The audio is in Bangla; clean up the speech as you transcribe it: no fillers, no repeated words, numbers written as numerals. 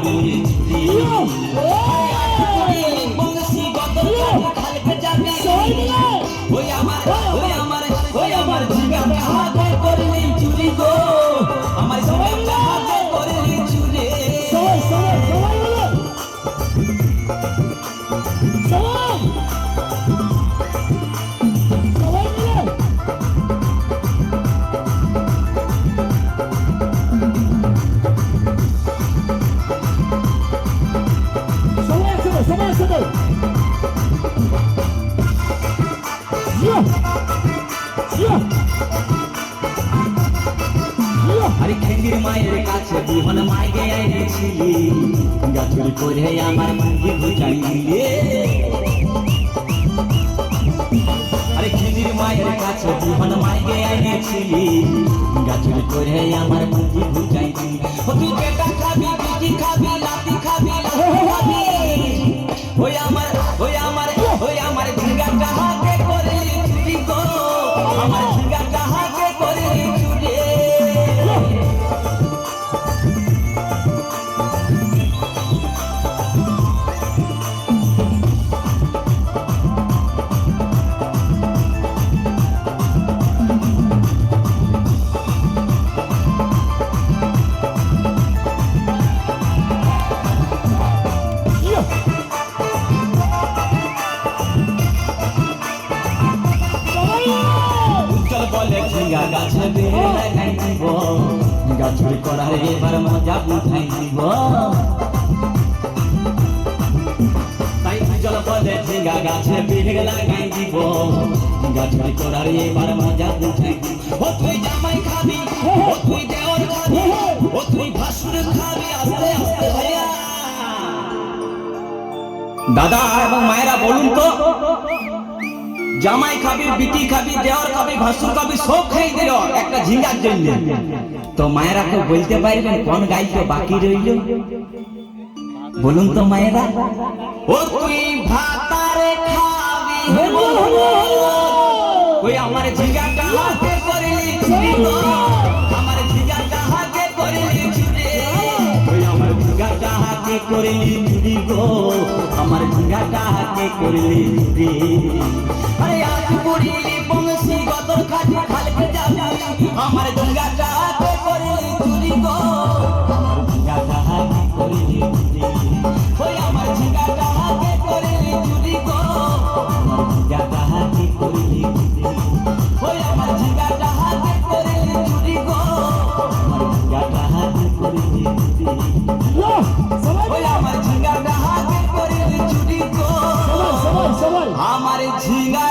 করলি চুরি বংশী গদর খালকে যাবি ওই আমার ঝিঙ্গা হাতে করলি চুরি গো আমার ঝিঙ্গা হাতে করলি চুরি আরে খেঙ্গির মায়ের কাছে বিহন মাইকে আইছিলি গাছুরি করে আমার মুখে বুঝাইলে আরে খেঙ্গির মায়ের কাছে বিহন মাইকে আইছিলি গাছুরি করে আমার মুখে বুঝাইলি ও তুই পেটা খাবি বিটি খাবি লাতি খাবি খাবি ওই আমার ঝিঙ্গাটা হাতে করে চুরি গো আমার ঝিঙ্গাটা হাতে করে চুরি বলে ঝিঙ্গা গাছে বেড়ে লাগাই দিব গাছুরি করার এবার মজা উঠাই দিব তাই চল বলে ঝিঙ্গা গাছে বেড়ে লাগাই দিব গাছুরি করার এবার মজা উঠাই দিব ও তুই জামাই খাবি ও তুই দেওর খাবি ও তুই ভাসুর খাবি আস্তে আস্তে ভাইয়া দাদা এবং মায়েরা বলুন তো জামাই খাবি বিটি খাবি দেওয়ার খাবি ভাসুর খাবি সব খেয়ে দিল একটা ঝিঙ্গার জন্য তো মায়েরা তো বলতে পারবেন কোন গাইতে বাকি রইল বলুন তো মায়েরা ও তুই ভাতারে খাবি ওই আমার ঝিঙ্গাটা হাতে করলি চুরি গো আমার ঝিঙ্গাটা হাতে করলি চুরি ওই আমার ঝিঙ্গাটা হাতে করলি চুরি গো আমার ঝিঙ্গাটা হাতে করলি চুরি আরে আজ পুরিলি বংশী গদর খালকে যাবি আমার ঝিঙ্গাটা হাতে করলি চুরি গো আমার ঝিঙ্গাটা হাতে করলি চুরি ওই আমার ঝিঙ্গাটা হাতে করলি চুরি গো আমার ঝিঙ্গাটা হাতে করলি চুরি ওই আমার ঝিঙ্গাটা হাতে করলি চুরি গো আমার ঝিঙ্গাটা হাতে করলি চুরি ওই আমার ঝিঙ্গাটা হাতে করলি চুরি গো আমার ঝিঙ্গা